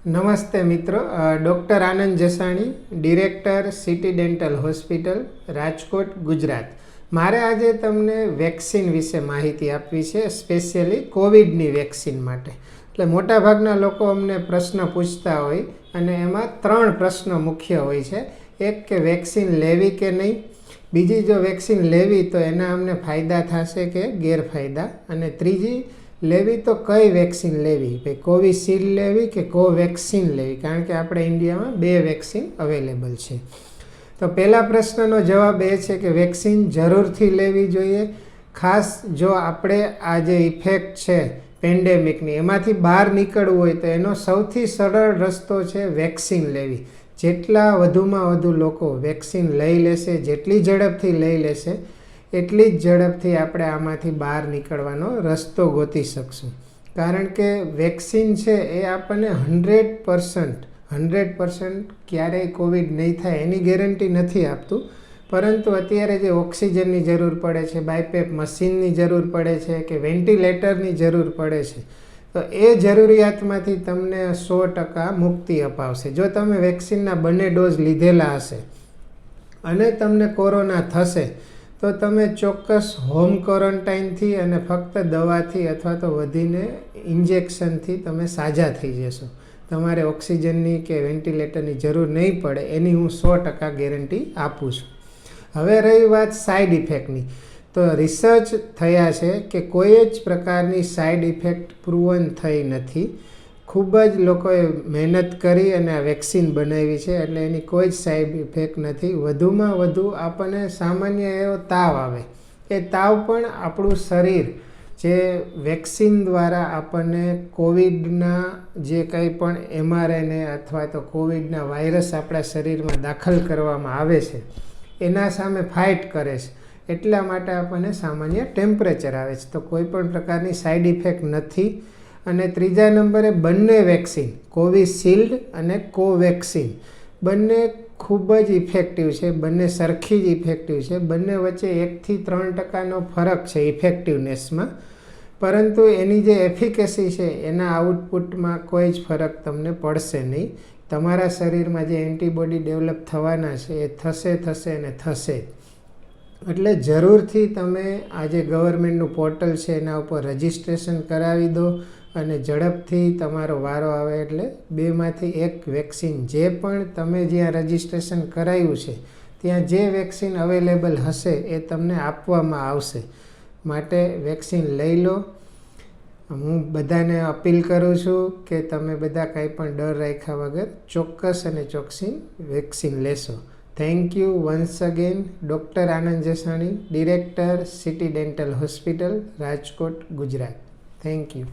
નમસ્તે મિત્રો, doctor Anand Jasani, director city dental hospital, Rajkot, Gujarat. મારે આજે તમને વેક્સિન વિશે માહિતી આપવી છે, સ્પેશિયલી કોવિડની વેક્સિન માટે. એટલે મોટાભાગના લોકો અમને પ્રશ્ન પૂછતા હોય અને એમાં 3 પ્રશ્નો મુખ્ય હોય છે. એક કે વેક્સિન લેવી કે નહીં, બીજી જો વેક્સિન લેવી તો એના અમને ફાયદા થશે કે ગેરફાયદા, અને ત્રીજી લેવી તો કઈ વેક્સિન લેવી, ભાઈ કોવિશિલ્ડ લેવી કે કોવેક્સિન લેવી, કારણ કે આપણે ઇન્ડિયામાં 2 વેક્સિન અવેલેબલ છે. તો પહેલા પ્રશ્નનો જવાબ એ છે કે વેક્સિન જરૂરથી લેવી જોઈએ. ખાસ જો આપણે આ જે ઇફેક્ટ છે પેન્ડેમિકની એમાંથી બહાર નીકળવું હોય તો એનો સૌથી સરળ રસ્તો છે વેક્સિન લેવી. જેટલા વધુમાં વધુ લોકો વેક્સિન લઈ લેશે, જેટલી ઝડપથી લઈ લેશે એટલી જ ઝડપથી આપણે આમાંથી બહાર નીકળવાનો રસ્તો ગોતી શકશું. કારણ કે વેક્સિન છે એ આપણને 100% ક્યારેય કોવિડ નહીં થાય એની ગેરંટી નથી આપતું, પરંતુ અત્યારે જે ઓક્સિજનની જરૂર પડે છે, બાયપેપ મશીનની જરૂર પડે છે કે વેન્ટિલેટરની જરૂર પડે છે, તો એ જરૂરિયાતમાંથી તમને 100% મુક્તિ અપાવશે. જો તમે વેક્સિનના બંને ડોઝ લીધેલા હશે અને તમને કોરોના થશે તો તમે ચોક્કસ હોમ ક્વોરન્ટાઇનથી અને ફક્ત દવાથી અથવા તો વધીને ઇન્જેક્શનથી તમે સાજા થઈ જશો. તમારે ઓક્સિજનની કે વેન્ટિલેટરની જરૂર નહીં પડે એની હું 100% ગેરંટી આપું છું. હવે રહી વાત સાઇડ ઇફેક્ટની, તો રિસર્ચ થયા છે કે કોઈ જ પ્રકારની સાઇડ ઇફેક્ટ પ્રૂવન થઈ નથી. ખૂબ જ લોકોએ મહેનત કરી અને આ વેક્સિન બનાવી છે, એટલે એની કોઈ જ સાઇડ ઇફેક્ટ નથી. વધુમાં વધુ આપણને સામાન્ય એવો તાવ આવે, એ તાવ પણ આપણું શરીર જે વેક્સિન દ્વારા આપણને કોવિડના જે કંઈ પણ mRNA અથવા તો કોવિડના વાયરસ આપણા શરીરમાં દાખલ કરવામાં આવે છે એના સામે ફાઇટ કરે છે, એટલા માટે આપણને સામાન્ય ટેમ્પરેચર આવે છે. તો કોઈ પણ પ્રકારની સાઇડ ઇફેક્ટ નથી. અને ત્રીજા નંબરે બંને વેક્સિન કોવિશિલ્ડ અને કોવેક્સિન બંને ખૂબ જ ઇફેક્ટિવ છે, બંને સરખી જ ઇફેક્ટિવ છે. બંને વચ્ચે 1-3% ફરક છે ઇફેક્ટિવનેસમાં, પરંતુ એની જે એફિકેસી છે એના આઉટપુટમાં કોઈ જ ફરક તમને પડશે નહીં. તમારા શરીરમાં જે એન્ટીબોડી ડેવલપ થવાના છે એ થશે અને થશે. એટલે જરૂરથી તમે આ જે ગવર્મેન્ટનું પોર્ટલ છે એના ઉપર રજિસ્ટ્રેશન કરાવી દો અને ઝડપથી તમારો વારો આવે એટલે 2માંથી 1 વેક્સિન જે પણ તમે જ્યાં રજિસ્ટ્રેશન કરાવ્યું છે ત્યાં જે વેક્સિન અવેલેબલ હશે એ તમને આપવામાં આવશે. માટે વેક્સિન લઈ લો. હું બધાને અપીલ કરું છું કે તમે બધા કાંઈ પણ ડર રાખ્યા વગર ચોક્કસ અને ચોક્કસી વેક્સિન લેશો. Thank you once again. Doctor Anand Jasani, director city dental hospital, Rajkot, Gujarat. Thank you.